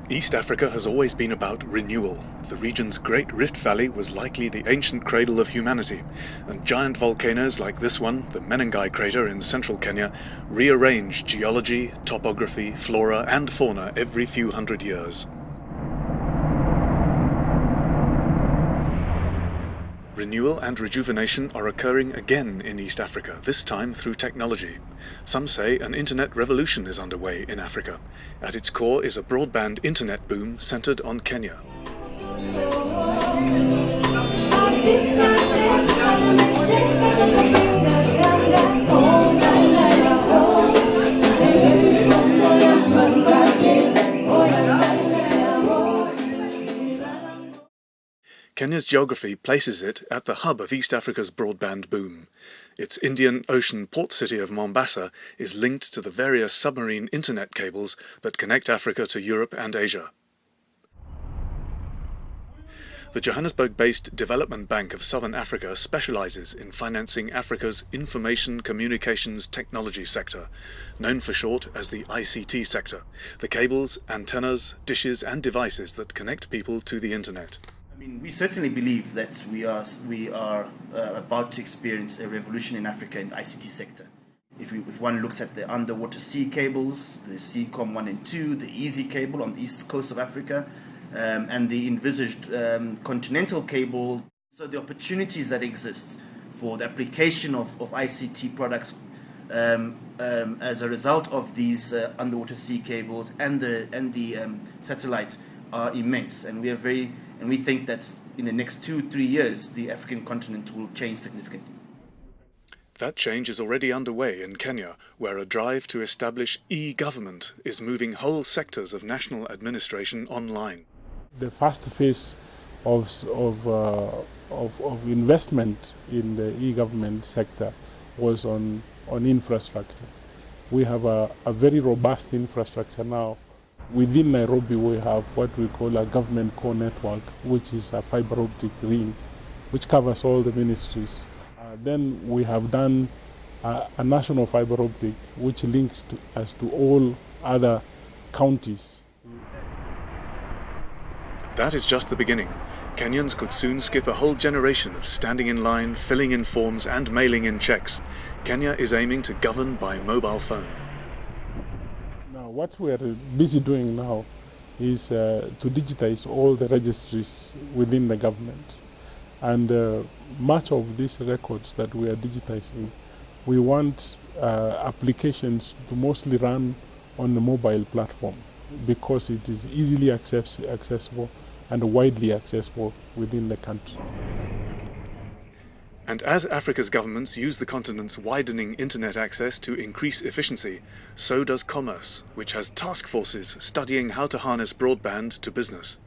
East Africa has always been about renewal. The region's Great Rift Valley was likely the ancient cradle of humanity, and giant volcanoes like this one, the Menengai crater in central Kenya, rearrange geology, topography, flora and fauna every few hundred years. Renewal and rejuvenation are occurring again in East Africa, this time through technology. Some say an internet revolution is underway in Africa. At its core is a broadband internet boom centered on Kenya. Kenya's geography places it at the hub of East Africa's broadband boom. Its Indian Ocean port city of Mombasa is linked to the various submarine internet cables that connect Africa to Europe and Asia. The Johannesburg-based Development Bank of Southern Africa specializes in financing Africa's information communications technology sector, known for short as the ICT sector, the cables, antennas, dishes and devices that connect people to the internet. We certainly believe that we are about to experience a revolution in Africa in the ICT sector. If one looks at the underwater sea cables, the Seacom 1 and 2, the Easy cable on the east coast of Africa, and the envisaged continental cable, so the opportunities that exist for the application of ICT products as a result of these underwater sea cables and the satellites are immense, and we think that in the next 2-3 years the African continent will change significantly. That change is already underway in Kenya, where a drive to establish e-government is moving whole sectors of national administration online. The first phase of investment in the e-government sector was on infrastructure. We have a very robust infrastructure now. Within Nairobi, we have what we call a government core network, which is a fiber optic ring, which covers all the ministries. Then we have done a national fiber optic, which links us to all other counties. That is just the beginning. Kenyans could soon skip a whole generation of standing in line, filling in forms and mailing in checks. Kenya is aiming to govern by mobile phone. What we are busy doing now is to digitize all the registries within the government. And much of these records that we are digitizing, we want applications to mostly run on the mobile platform because it is easily accessible and widely accessible within the country. And as Africa's governments use the continent's widening internet access to increase efficiency, so does commerce, which has task forces studying how to harness broadband to business.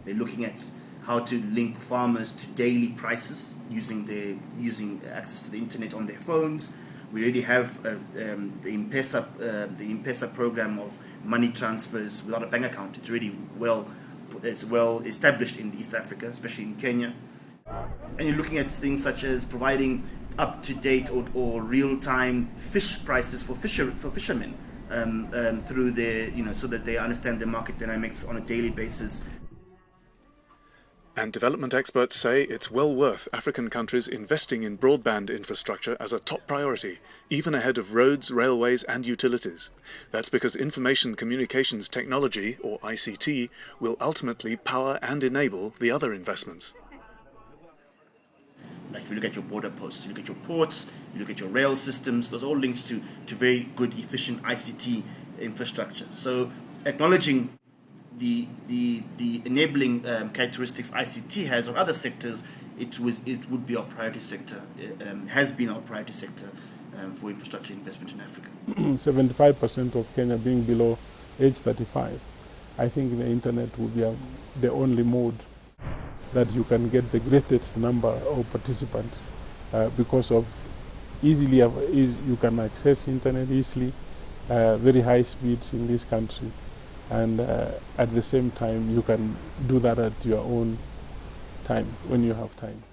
They're looking at how to link farmers to daily prices using access to the internet on their phones. We already have the M-Pesa program of money transfers without a bank account. It's really well established in East Africa, especially in Kenya. And you're looking at things such as providing up-to-date or real-time fish prices for fishermen through their, so that they understand the market dynamics on a daily basis. And development experts say it's well worth African countries investing in broadband infrastructure as a top priority, even ahead of roads, railways and utilities. That's because information communications technology, or ICT, will ultimately power and enable the other investments. Like if you look at your border posts, you look at your ports, you look at your rail systems, those are all links to very good, efficient ICT infrastructure. So acknowledging the enabling characteristics ICT has on other sectors, it would be our priority sector, has been our priority sector for infrastructure investment in Africa. 75% of Kenya being below age 35, I think the internet will be the only mode that you can get the greatest number of participants because of you can access internet easily, very high speeds in this country, and at the same time you can do that at your own time when you have time.